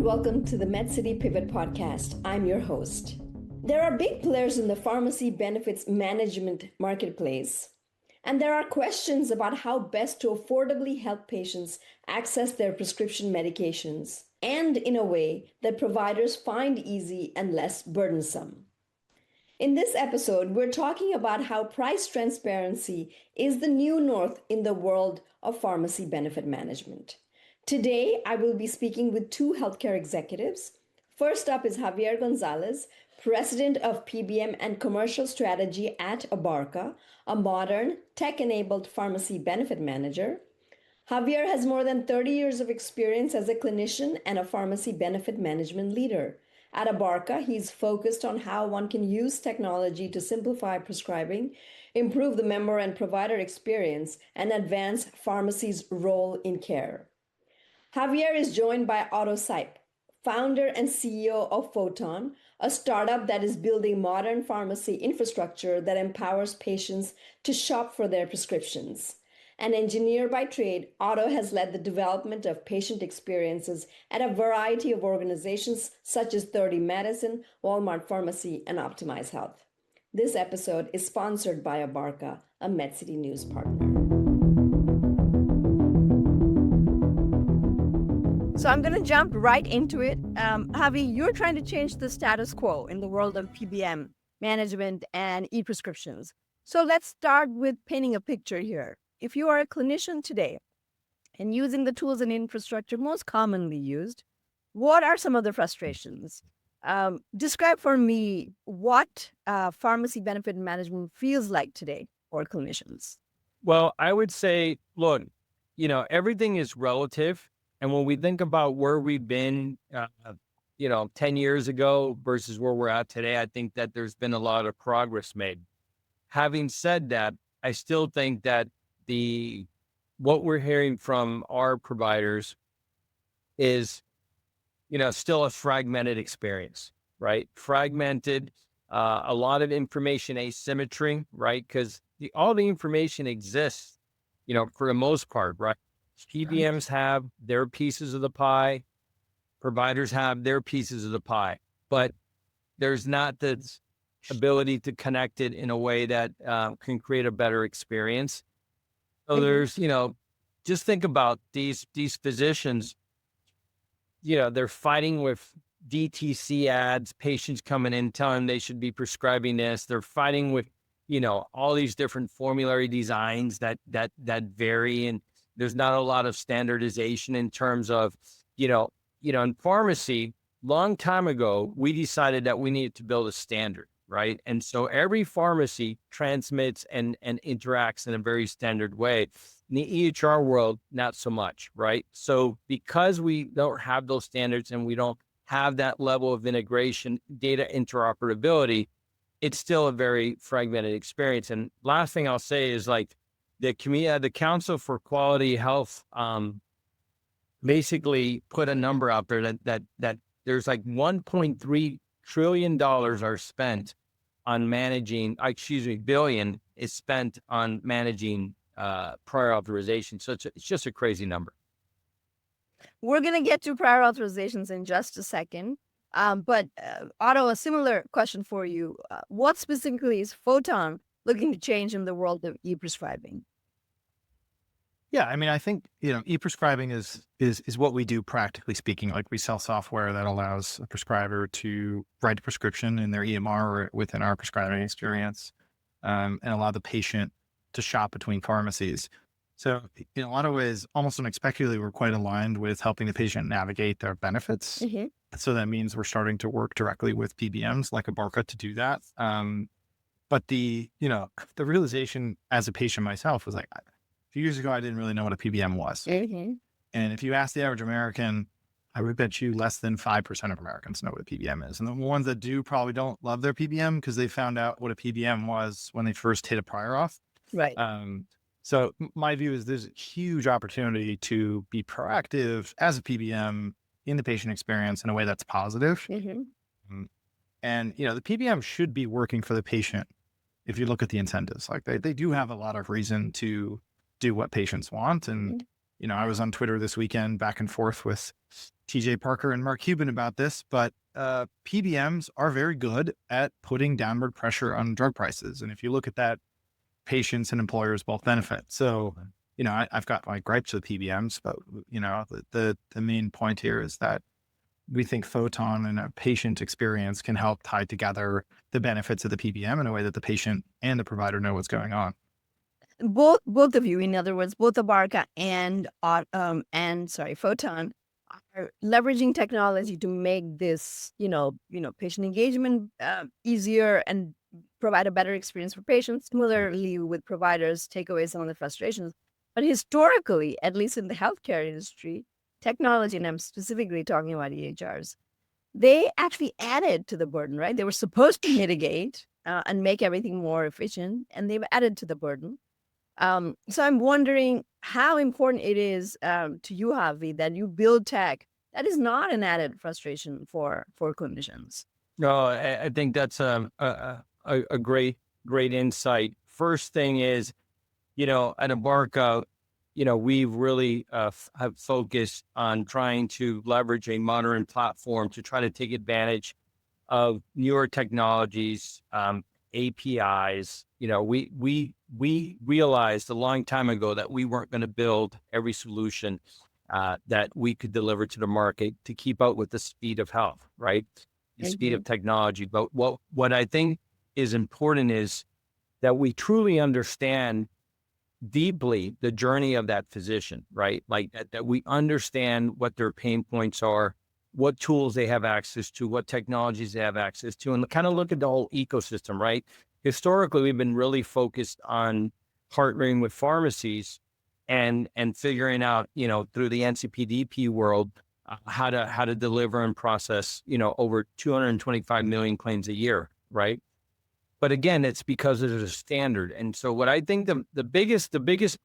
welcome to the MedCity Pivot Podcast. I'm your host. There are big players in the pharmacy benefits management marketplace, and there are questions about how best to affordably help patients access their prescription medications, and in a way that providers find easy and less burdensome. In this episode, we're talking about how price transparency is the new north in the world of pharmacy benefit management. Today, I will be speaking with two healthcare executives. First up is Javier Gonzalez, President of PBM and Commercial Strategy at Abarca, a modern, tech-enabled pharmacy benefit manager. Javier has more than 30 years of experience as a clinician and a pharmacy benefit management leader. At Abarca, he's focused on how one can use technology to simplify prescribing, improve the member and provider experience, and advance pharmacy's role in care. Javier is joined by Otto Sipe, founder and CEO of Photon, a startup that is building modern pharmacy infrastructure that empowers patients to shop for their prescriptions. An engineer by trade, Otto has led the development of patient experiences at a variety of organizations such as 30 Medicine, Walmart Pharmacy, and Optimize Health. This episode is sponsored by Abarca, a MedCity News partner. So I'm going to jump right into it. Javi, you're trying to change the status quo in the world of PBM management and e-prescriptions. So let's start with painting a picture here. If you are a clinician today and using the tools and infrastructure most commonly used, what are some of the frustrations? Describe for me what pharmacy benefit management feels like today for clinicians. Well, I would say, look, everything is relative. And when we think about where we've been, 10 years ago versus where we're at today, I think that there's been a lot of progress made. Having said that, I still think that what we're hearing from our providers is, still a fragmented experience, right? Fragmented, a lot of information asymmetry, right? Because all the information exists, for the most part, right? PBMs have their pieces of the pie, providers have their pieces of the pie, but there's not the ability to connect it in a way that can create a better experience. So there's, just think about these physicians, they're fighting with DTC ads, patients coming in telling them they should be prescribing this. They're fighting with, all these different formulary designs that vary, and there's not a lot of standardization in terms of, in pharmacy, long time ago, we decided that we needed to build a standard, right? And so every pharmacy transmits and interacts in a very standard way. In the EHR world, not so much, right? So because we don't have those standards and we don't have that level of integration, data interoperability, it's still a very fragmented experience. And last thing I'll say is the Council for Quality Health basically put a number out there that there's $1.3 trillion are spent on managing, billion is spent on managing prior authorization. So it's just a crazy number. We're going to get to prior authorizations in just a second. But Otto, a similar question for you. What specifically is Photon looking to change in the world of e-prescribing? Yeah, I think, e-prescribing is what we do practically speaking. Like, we sell software that allows a prescriber to write a prescription in their EMR or within our prescribing experience, and allow the patient to shop between pharmacies. So in a lot of ways, almost unexpectedly, we're quite aligned with helping the patient navigate their benefits. Mm-hmm. So that means we're starting to work directly with PBMs like Abarca to do that. But the realization as a patient myself was a few years ago, I didn't really know what a PBM was. Mm-hmm. And if you ask the average American, I would bet you less than 5% of Americans know what a PBM is. And the ones that do probably don't love their PBM because they found out what a PBM was when they first hit a prior auth. Right. So my view is there's a huge opportunity to be proactive as a PBM in the patient experience in a way that's positive. Mm-hmm. And, the PBM should be working for the patient if you look at the incentives. They do have a lot of reason to do what patients want. And I was on Twitter this weekend back and forth with TJ Parker and Mark Cuban about this, but PBMs are very good at putting downward pressure on drug prices. And if you look at that, patients and employers both benefit. So, I've got my gripes with PBMs, but, the main point here is that we think Photon and a patient experience can help tie together the benefits of the PBM in a way that the patient and the provider know what's going on. Both of you, in other words, both Abarca and Photon are leveraging technology to make this, patient engagement easier and provide a better experience for patients. Similarly, with providers, take away some of the frustrations. But historically, at least in the healthcare industry, technology, and I'm specifically talking about EHRs, they actually added to the burden, right? They were supposed to mitigate and make everything more efficient, and they've added to the burden. So I'm wondering how important it is to you, Javi, that you build tech that is not an added frustration for clinicians. No, I think that's a great insight. First thing is, at Abarca, we've really have focused on trying to leverage a modern platform to try to take advantage of newer technologies, APIs. We realized a long time ago that we weren't going to build every solution that we could deliver to the market to keep up with the speed of health, right? The speed of technology. But what I think is important is that we truly understand deeply the journey of that physician, right? Like that we understand what their pain points are, what tools they have access to, what technologies they have access to, and kind of look at the whole ecosystem, right? Historically, we've been really focused on partnering with pharmacies and figuring out, through the NCPDP world, how to deliver and process, over 225 million claims a year, right? But again, it's because there's a standard. And so what I think the biggest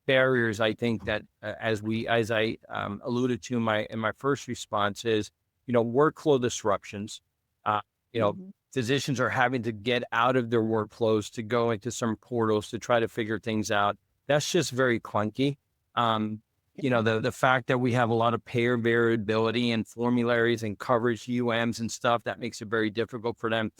barriers, I think that as I alluded to in my first response is, workflow disruptions. Physicians are having to get out of their workflows to go into some portals to try to figure things out. That's just very clunky. The fact that we have a lot of payer variability and formularies and coverage UMs and stuff, that makes it very difficult for them.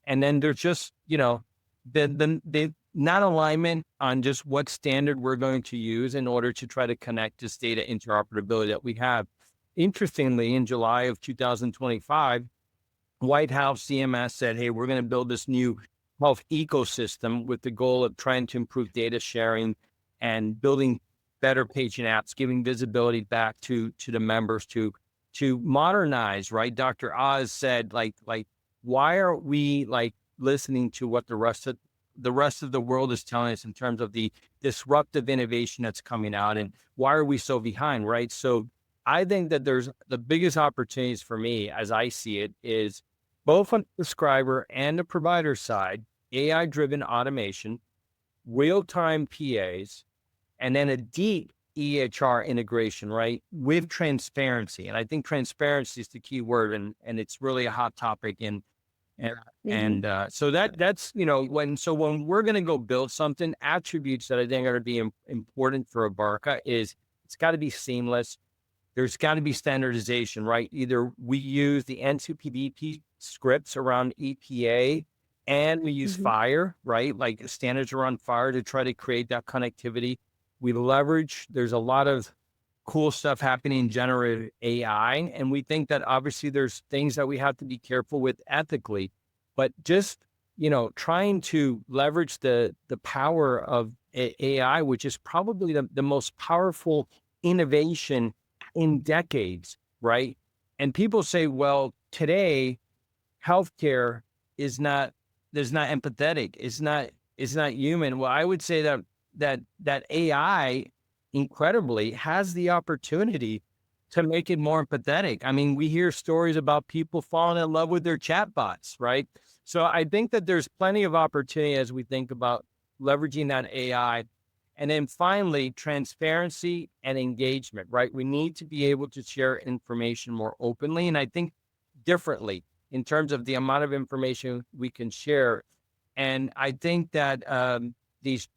And then there's just, the not alignment on just what standard we're going to use in order to try to connect this data interoperability that we have. Interestingly, in July of 2025, White House CMS said, hey, we're going to build this new health ecosystem with the goal of trying to improve data sharing and building better patient apps, giving visibility back to the members to modernize, right? Dr. Oz said, like, why are we listening to what the rest of the world is telling us in terms of the disruptive innovation that's coming out, and why are we so behind, right? So I think that there's the biggest opportunities for me, as I see it, is both on the prescriber and the provider side, AI-driven automation, real-time PAs, and then a deep EHR integration, right, with transparency. And I think transparency is the key word, and it's really a hot topic. So that's when we're going to go build something, attributes that I think are going to be important for Abarca is it's got to be seamless. There's got to be standardization, right? Either we use the NCPDP scripts around EPA and we use FHIR, right? Like standards around FHIR to try to create that connectivity. We leverage, there's a lot of cool stuff happening in generative AI. And we think that obviously there's things that we have to be careful with ethically, but just, trying to leverage the power of AI, which is probably the most powerful innovation in decades, right? And people say, well, today, healthcare is not empathetic. It's not human. Well, I would say that AI incredibly has the opportunity to make it more empathetic. I mean, we hear stories about people falling in love with their chatbots, right? So I think that there's plenty of opportunity as we think about leveraging that AI. And then finally, transparency and engagement, right? We need to be able to share information more openly. And I think differently in terms of the amount of information we can share. And I think that these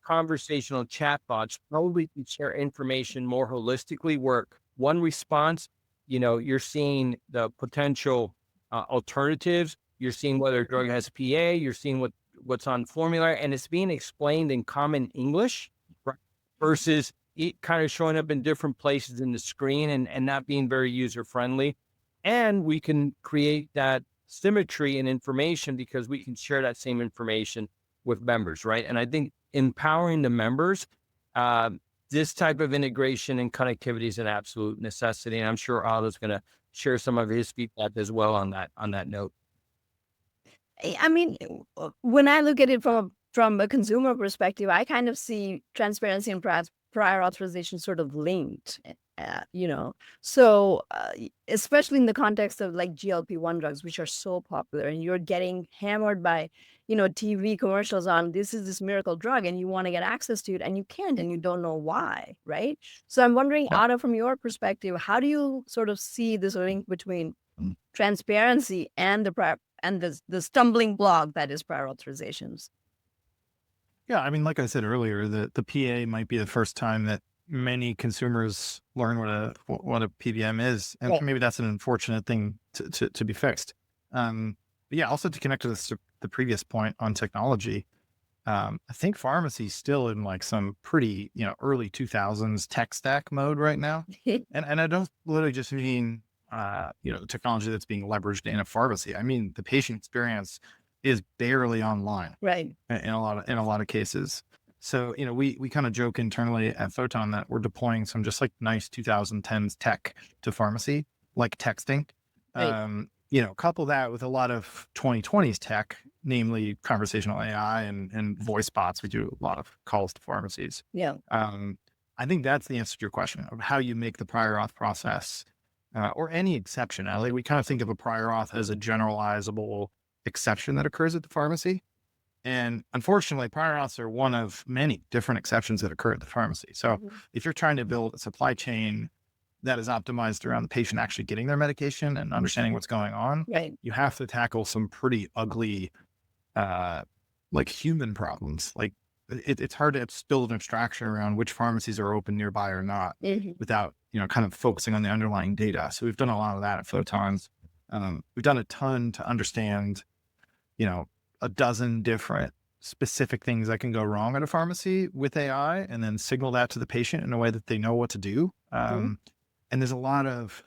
conversational chatbots probably can share information more holistically, where one response, you're seeing the potential alternatives, you're seeing whether a drug has PA, you're seeing what's on formulary, and it's being explained in common English, right? Versus it kind of showing up in different places in the screen and not being very user friendly. And we can create that symmetry in information because we can share that same information with members, right? And I think empowering the members, this type of integration and connectivity is an absolute necessity. And I'm sure Otto's going to share some of his feedback as well on that note. I mean, when I look at it from a consumer perspective, I kind of see transparency and prior authorization sort of linked, So especially in the context of like GLP-1 drugs, which are so popular, and you're getting hammered by, TV commercials on this is this miracle drug, and you want to get access to it, and you can't, and you don't know why, right? So I'm wondering, Otto, from your perspective, how do you sort of see this link between transparency and the stumbling block that is prior authorizations? Yeah, I mean, like I said earlier, the PA might be the first time that many consumers learn what a PBM is, and Right. maybe that's an unfortunate thing to be fixed. But yeah, also to connect to the previous point on technology, I think pharmacy's still in like some pretty early 2000s tech stack mode right now, and I don't literally just mean the technology that's being leveraged in a pharmacy. I mean the patient experience is barely online Right. in a lot of cases. So, we kind of joke internally at Photon that we're deploying some just like nice 2010s tech to pharmacy, like texting. Right. Couple that with a lot of 2020s tech, namely conversational AI and voice bots. We do a lot of calls to pharmacies. Yeah. I think that's the answer to your question of how you make the prior auth process or any exception. Like we kind of think of a prior auth as a generalizable exception that occurs at the pharmacy. And unfortunately, prior auths are one of many different exceptions that occur at the pharmacy. So if you're trying to build a supply chain that is optimized around the patient actually getting their medication and understanding what's going on, Right. you have to tackle some pretty ugly, like human problems. Like it's hard to build an abstraction around which pharmacies are open nearby or not without, kind of focusing on the underlying data. So we've done a lot of that at Photons. We've done a ton to understand, a dozen different specific things that can go wrong at a pharmacy with AI and then signal that to the patient in a way that they know what to do. And there's a lot of,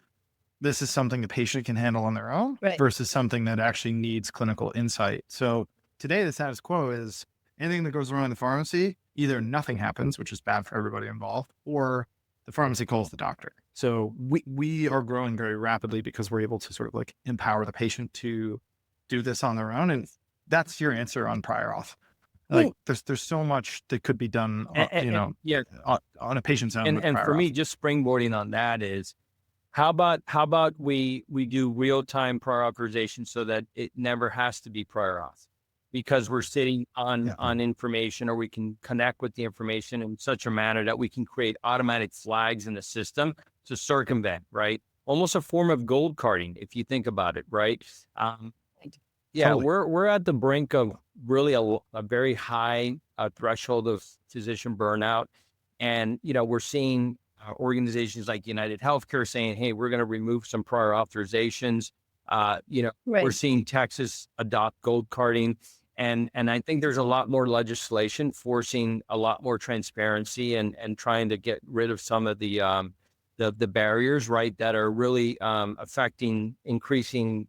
this is something the patient can handle on their own versus something that actually needs clinical insight. So today the status quo is anything that goes wrong in the pharmacy, either nothing happens, which is bad for everybody involved, or the pharmacy calls the doctor. So we are growing very rapidly because we're able to sort of like empower the patient to do this on their own. And that's your answer on prior auth. Like there's so much that could be done, on a patient's own. And for me, just springboarding on that is, how about we do real time prior authorization so that it never has to be prior auth, because we're sitting on information, or we can connect with the information in such a manner that we can create automatic flags in the system to circumvent, right? Almost a form of gold carding, if you think about it, right? Yeah, Totally. we're at the brink of really a very high threshold of physician burnout. And, we're seeing organizations like United Healthcare saying, hey, we're going to remove some prior authorizations. We're seeing Texas adopt gold carding. And I think there's a lot more legislation forcing a lot more transparency and trying to get rid of some of the barriers, right, that are really affecting increasing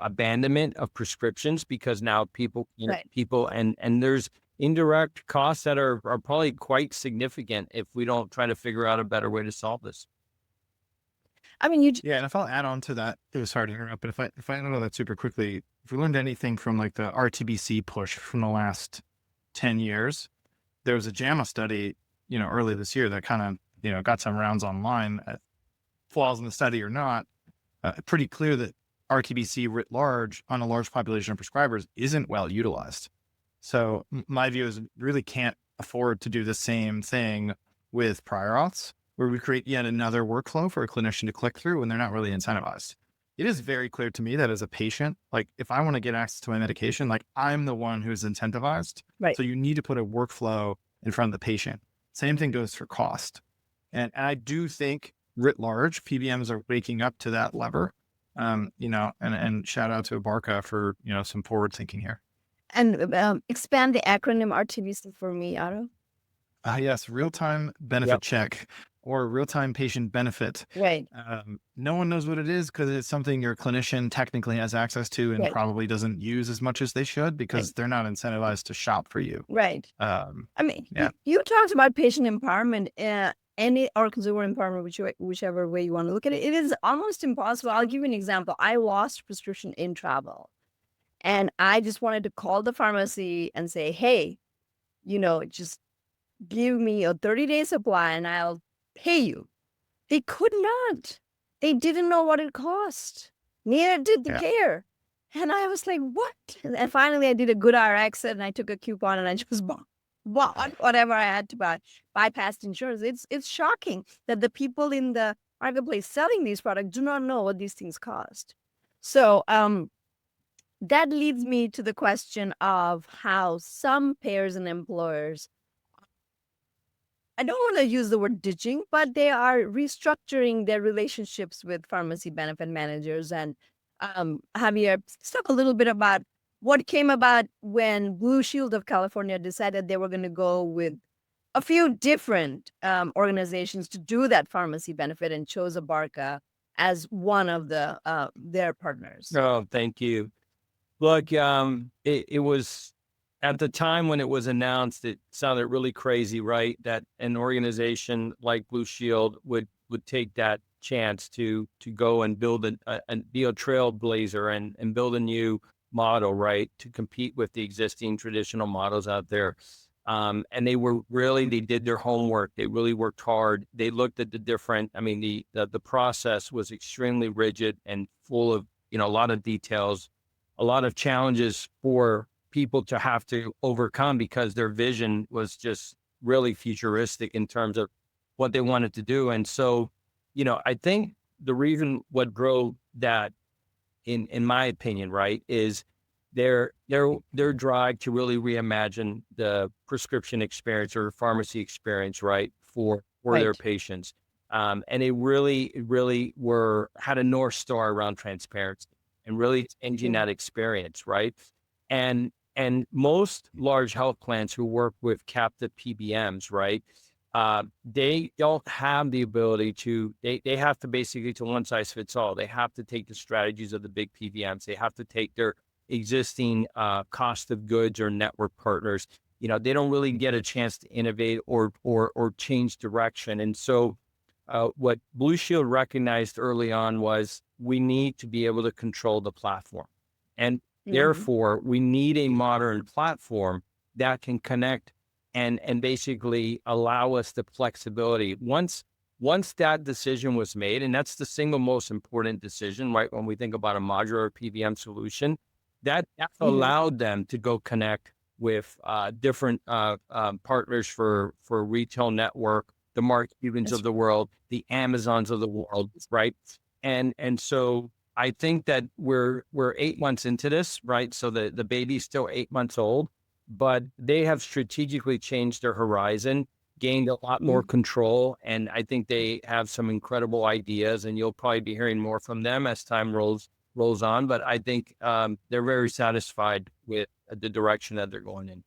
abandonment of prescriptions, because now people and there's indirect costs that are probably quite significant if we don't try to figure out a better way to solve this. I mean, and if I'll add on to that, it was hard to interrupt, but if I know that super quickly, if we learned anything from like the RTBC push from the last 10 years, there was a JAMA study, early this year that kind of, got some rounds online, flaws in the study or not, pretty clear that RTBC writ large on a large population of prescribers isn't well utilized. So my view is really can't afford to do the same thing with prior auths, where we create yet another workflow for a clinician to click through when they're not really incentivized. it is very clear to me that as a patient, like if I want to get access to my medication, like I'm the one who's incentivized. Right. So you need to put a workflow in front of the patient. Same thing goes for cost. And I do think writ large, PBMs are waking up to that lever. And shout out to Barca for, some forward thinking here. And expand the acronym RTBC for me, Otto. Yes, real-time benefit Yep. check or real-time patient benefit. Right. No one knows what it is because it's something your clinician technically has access to and Right. probably doesn't use as much as they should because Right. they're not incentivized to shop for you. Right. I mean, you talked about patient empowerment or consumer empowerment, whichever way you want to look at it. It is almost impossible. I'll give you an example. I lost prescription in travel, and I just wanted to call the pharmacy and say, hey, just give me a 30-day supply and I'll pay you. They could not. They didn't know what it cost. Neither did the care. And I was like, what? And finally I did a good RX and I took a coupon and I just bought whatever I had to buy, bypassed insurance. It's shocking that the people in the marketplace selling these products do not know what these things cost. So that leads me to the question of how some payers and employers, I don't want to use the word ditching, but they are restructuring their relationships with pharmacy benefit managers. And Javier, let's talk a little bit about what came about when Blue Shield of California decided they were going to go with a few different organizations to do that pharmacy benefit and chose Abarca as one of their partners. Oh, thank you. Look, it was at the time when it was announced, it sounded really crazy, right? That an organization like Blue Shield would take that chance to go and build be a trailblazer and build a new model, right? To compete with the existing traditional models out there. And they did their homework. They really worked hard. They looked at the process was extremely rigid and full of, a lot of details, a lot of challenges for people to have to overcome because their vision was just really futuristic in terms of what they wanted to do. And so, I think the reason what drove that, in my opinion, right, is their drive to really reimagine the prescription experience or pharmacy experience, right, for their patients. And they really had a North Star around transparency and really changing that experience, right? And most large health plans who work with captive PBMs, right, they don't have the ability to, they have to basically to one size fits all. They have to take the strategies of the big PBMs. They have to take their existing cost of goods or network partners. They don't really get a chance to innovate or change direction. And so what Blue Shield recognized early on was we need to be able to control the platform. And therefore, we need a modern platform that can connect and basically allow us the flexibility. Once that decision was made, and that's the single most important decision, right? When we think about a modular PBM solution, that allowed them to go connect with different partners for retail network, the Mark Cubans of the world, the Amazons of the world, right? And so I think that we're 8 months into this, right? So the baby's still 8 months old, but they have strategically changed their horizon, gained a lot more control, and I think they have some incredible ideas, and you'll probably be hearing more from them as time rolls on. But I think they're very satisfied with the direction that they're going in.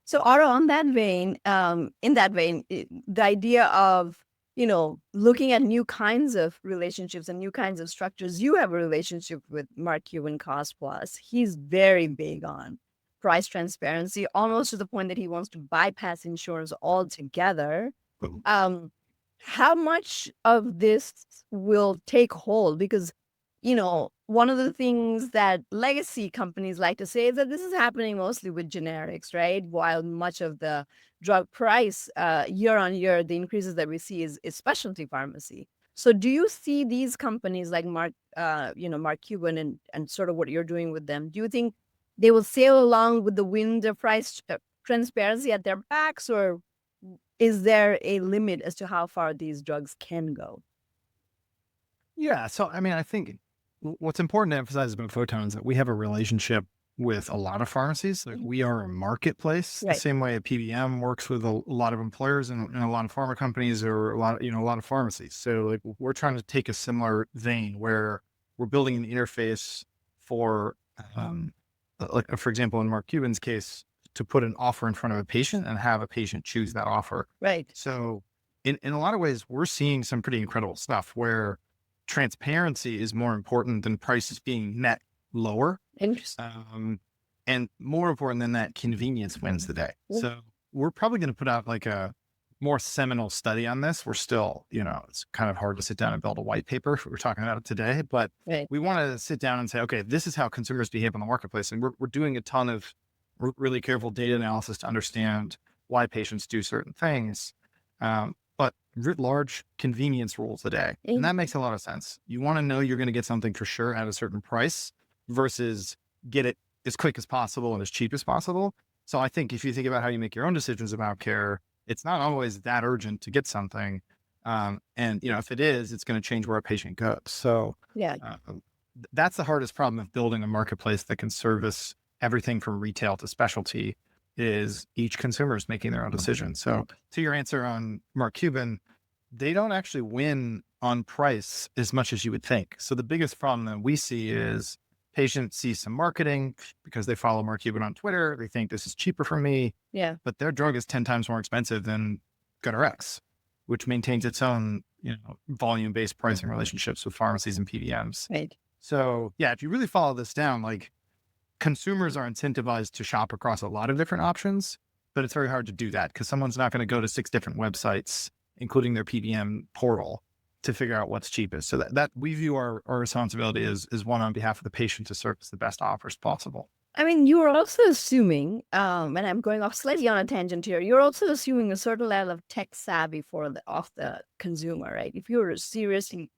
So, Otto, in that vein, the idea of looking at new kinds of relationships and new kinds of structures. You have a relationship with Mark Cuban Cost Plus. He's very big on price transparency, almost to the point that he wants to bypass insurance altogether. How much of this will take hold? Because, one of the things that legacy companies like to say is that this is happening mostly with generics, right? While much of the drug price year on year, the increases that we see is specialty pharmacy. So do you see these companies like Mark Cuban and sort of what you're doing with them? Do you think they will sail along with the wind of price transparency at their backs, or is there a limit as to how far these drugs can go? Yeah. So, I mean, I think what's important to emphasize about Photon is that we have a relationship with a lot of pharmacies. Like we are a marketplace, the Right. same way a PBM works with a lot of employers and a lot of pharma companies or a lot of pharmacies. So like we're trying to take a similar vein where we're building an interface for, like for example, in Mark Cuban's case, to put an offer in front of a patient and have a patient choose that offer. Right. So in a lot of ways, we're seeing some pretty incredible stuff where transparency is more important than prices being net lower. Interesting. And more important than that, convenience wins the day. Yeah. So we're probably going to put out like a more seminal study on this. We're still, it's kind of hard to sit down and build a white paper. We're talking about it today, but Right. we want to sit down and say, okay, this is how consumers behave in the marketplace. And we're doing a ton of really careful data analysis to understand why patients do certain things. But writ large, convenience rules the day. And that makes a lot of sense. You want to know you're going to get something for sure at a certain price versus get it as quick as possible and as cheap as possible. So I think if you think about how you make your own decisions about care, it's not always that urgent to get something. And, if it is, it's going to change where a patient goes. So Yeah. That's the hardest problem of building a marketplace that can service everything from retail to specialty is each consumer is making their own decision. So to your answer on Mark Cuban, they don't actually win on price as much as you would think. So the biggest problem that we see is patients see some marketing because they follow Mark Cuban on Twitter. They think this is cheaper for me. Yeah. But their drug is 10 times more expensive than GoodRx, which maintains its own, volume-based pricing relationships with pharmacies and PBMs. Right. So yeah, if you really follow this down, like consumers are incentivized to shop across a lot of different options, but it's very hard to do that because someone's not going to go to 6 different websites, including their PBM portal, to figure out what's cheapest. So that we view our responsibility as one on behalf of the patient to surface the best offers possible. I mean, you are also assuming, and I'm going off slightly on a tangent here, you're also assuming a certain level of tech savvy of the consumer, right? If you're a seriously,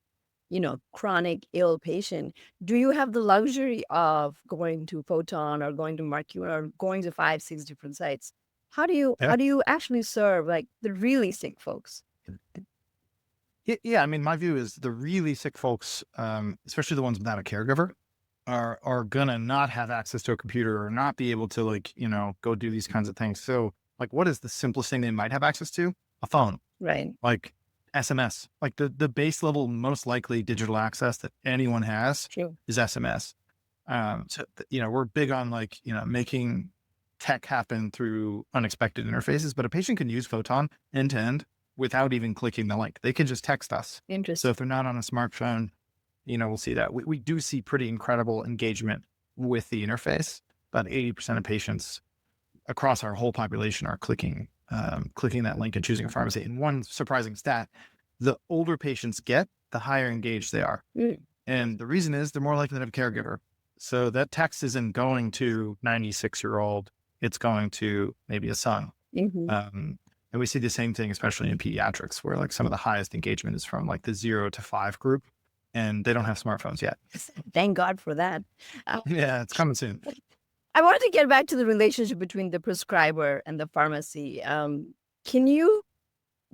chronic ill patient, do you have the luxury of going to Photon or going to Mark Cuban or going to 5-6 different sites? How do you actually serve like the really sick folks? Yeah, I mean, my view is the really sick folks, especially the ones without a caregiver, are gonna not have access to a computer or not be able to go do these kinds of things. So like, what is the simplest thing they might have access to? A phone, Right. like SMS, like the base level, most likely digital access that anyone has True. is SMS. We're big on making tech happen through unexpected interfaces, but a patient can use Photon end to end without even clicking the link. They can just text us. Interesting. So if they're not on a smartphone, we'll see that. We do see pretty incredible engagement with the interface. About 80% of patients across our whole population are clicking that link and choosing a pharmacy. And one surprising stat, the older patients get, the higher engaged they are. And the reason is they're more likely to have a caregiver. So that text isn't going to 96-year-old, it's going to maybe a son. And we see the same thing, especially in pediatrics, where like some of the highest engagement is from like the 0 to 5 group, and they don't have smartphones yet. Thank God for that. Yeah, it's coming soon. I wanted to get back to the relationship between the prescriber and the pharmacy. Can you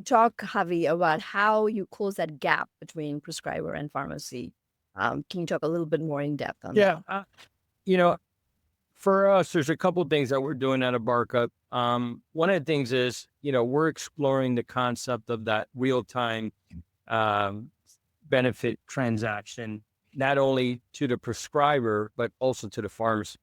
talk, Javi, about how you close that gap between prescriber and pharmacy? Can you talk a little bit more in depth on that? Yeah. For us, there's a couple of things that we're doing at Abarca. One of the things is, we're exploring the concept of that real-time benefit transaction, not only to the prescriber, but also to the pharmacy,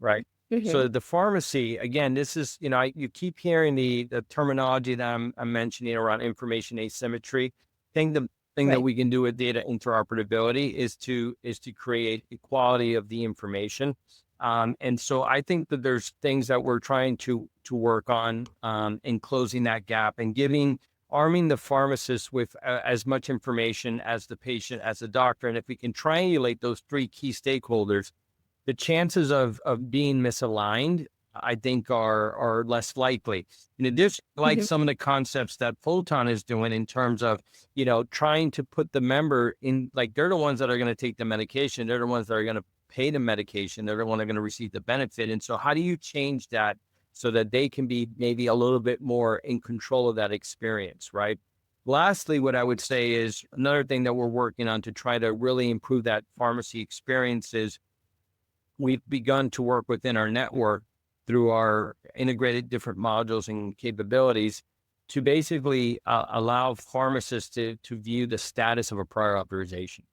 right? So the pharmacy, again, this is, you keep hearing the terminology that I'm mentioning around information asymmetry. The thing that we can do with data interoperability is to create equality of the information. And so I think that there's things that we're trying to work on in closing that gap and arming the pharmacist with as much information as the patient, as the doctor. And if we can triangulate those 3 key stakeholders, the chances of being misaligned, I think, are less likely. In addition, like some of the concepts that Photon is doing in terms of, trying to put the member in, like they're the ones that are going to take the medication. They're the ones that are going to pay the medication. They're the ones that are going to receive the benefit. And so how do you change that so that they can be maybe a little bit more in control of that experience, right? Lastly, what I would say is another thing that we're working on to try to really improve that pharmacy experience is we've begun to work within our network through our integrated different modules and capabilities to basically allow pharmacists to view the status of a prior authorization.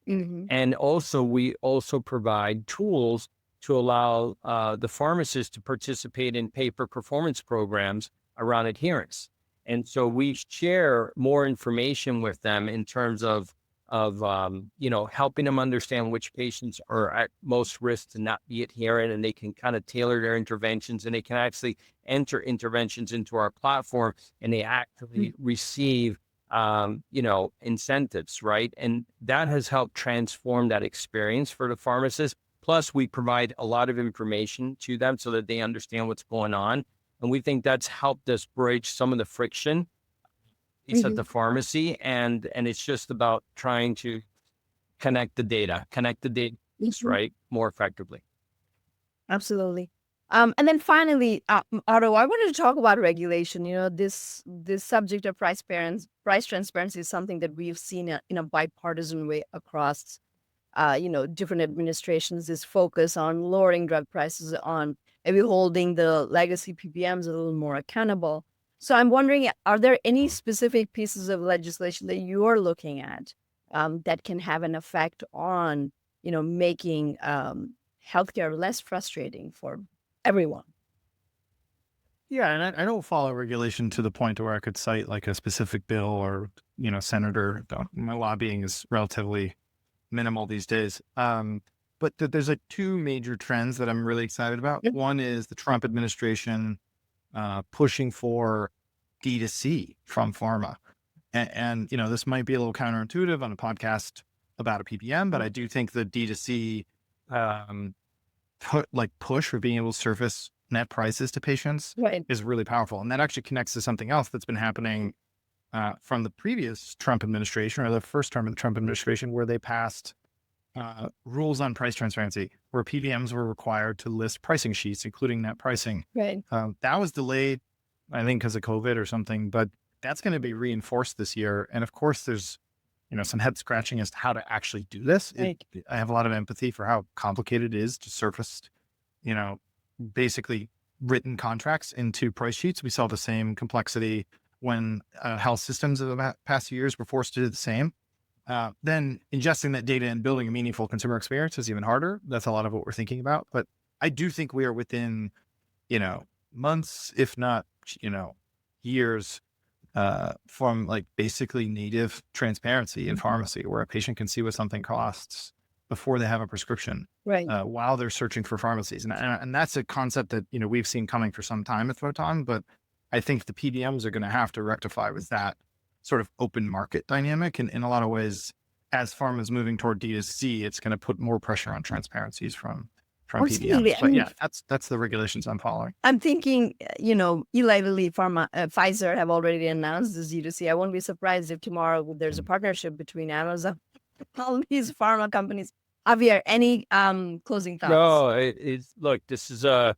Mm-hmm. And also, we also provide tools to allow the pharmacist to participate in pay-for-performance programs around adherence. And so we share more information with them in terms of helping them understand which patients are at most risk to not be adherent, and they can kind of tailor their interventions, and they can actually enter interventions into our platform, and they actually receive incentives, right? And that has helped transform that experience for the pharmacist. Plus, we provide a lot of information to them so that they understand what's going on. And we think that's helped us bridge some of the friction at the pharmacy. And it's just about trying to connect the data, right, more effectively. Absolutely. And then finally, Otto, I wanted to talk about regulation. This subject of price transparency is something that we've seen in a bipartisan way across, different administrations. This focus on lowering drug prices, on maybe holding the legacy PBMs a little more accountable. So I'm wondering, are there any specific pieces of legislation that you're looking at that can have an effect on, making healthcare less frustrating for everyone? Yeah, and I don't follow regulation to the point where I could cite like a specific bill or, senator. My lobbying is relatively minimal these days. But there's like two major trends that I'm really excited about. Yep. One is the Trump administration pushing for D2C from pharma. And this might be a little counterintuitive on a podcast about a PBM, but I do think the D2C push for being able to surface net prices to patients Right. is really powerful. And that actually connects to something else that's been happening from the previous Trump administration or the first term of the Trump administration, where they passed rules on price transparency, where PBMs were required to list pricing sheets, including net pricing. Right. That was delayed, I think, because of COVID or something, but that's going to be reinforced this year. And of course, there's some head scratching as to how to actually do this. Right. I have a lot of empathy for how complicated it is to surface, basically written contracts into price sheets. We saw the same complexity when health systems of the past few years were forced to do the same. Then ingesting that data and building a meaningful consumer experience is even harder. That's a lot of what we're thinking about. But I do think we are within, months, if not, years from like basically native transparency in pharmacy, where a patient can see what something costs before they have a prescription, Right. while they're searching for pharmacies. And that's a concept that, we've seen coming for some time at Photon, but I think the PBMs are going to have to rectify with that sort of open market dynamic. And in a lot of ways, as pharma is moving toward D2C, it's going to put more pressure on transparencies from Absolutely. PBMs. But yeah, that's the regulations I'm following. I'm thinking, Eli Lilly, Pfizer have already announced this D2C. I won't be surprised if tomorrow there's a partnership between Amazon, all these pharma companies. Javier, any closing thoughts? No, look, this is a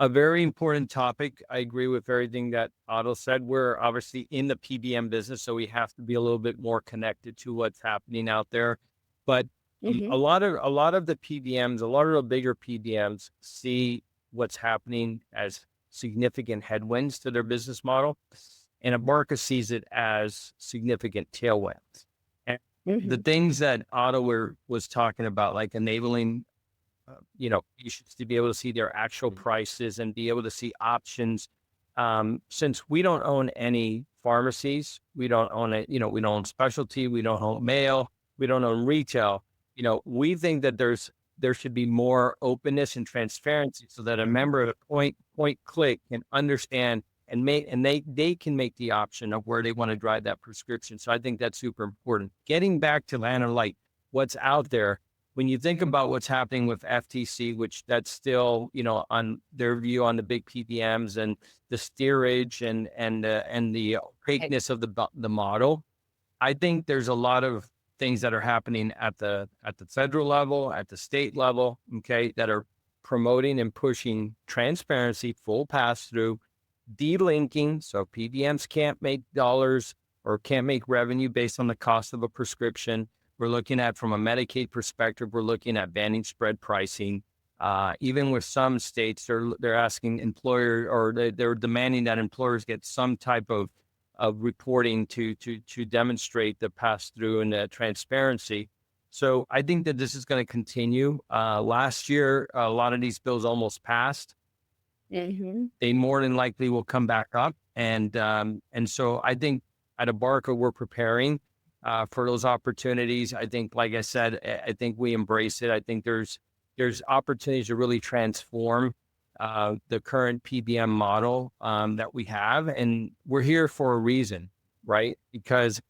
very important topic. I agree with everything that Otto said. We're obviously in the PBM business, so we have to be a little bit more connected to what's happening out there. But a lot of the PBMs, a lot of the bigger PBMs see what's happening as significant headwinds to their business model, and Abarca sees it as significant tailwinds. And the things that Otto was talking about, like enabling patients to be able to see their actual prices and be able to see options. Since we don't own any pharmacies, we don't own it, we don't own specialty, we don't own mail, we don't own retail. We think that there should be more openness and transparency so that a member of the point click can understand and they can make the option of where they want to drive that prescription. So I think that's super important. Getting back to Lana Light, what's out there. When you think about what's happening with FTC, which that's still, on their view on the big PBMs and the steerage and the opaqueness of the model, I think there's a lot of things that are happening at the federal level, at the state level, okay, that are promoting and pushing transparency, full pass through, delinking. So PBMs can't make dollars or can't make revenue based on the cost of a prescription. We're looking at, from a Medicaid perspective, we're looking at banning spread pricing. Even with some states, they're asking employer, or they're demanding that employers get some type of reporting to demonstrate the pass through and the transparency. So I think that this is going to continue. Last year, a lot of these bills almost passed. Mm-hmm. They more than likely will come back up, and so I think at Abarca we're preparing for those opportunities. I think, like I said, I think we embrace it. I think there's opportunities to really transform the current PBM model that we have, and we're here for a reason, right? Because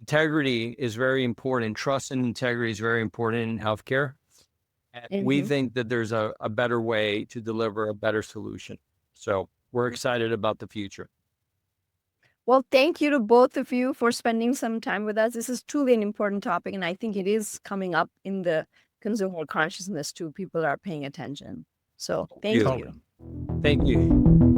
integrity is very important. Trust and integrity is very important in healthcare. And we Mm-hmm. think that there's a better way to deliver a better solution. So we're excited about the future. Well, thank you to both of you for spending some time with us. This is truly an important topic, and I think it is coming up in the consumer consciousness too. People are paying attention. So thank Beautiful. you. Thank you.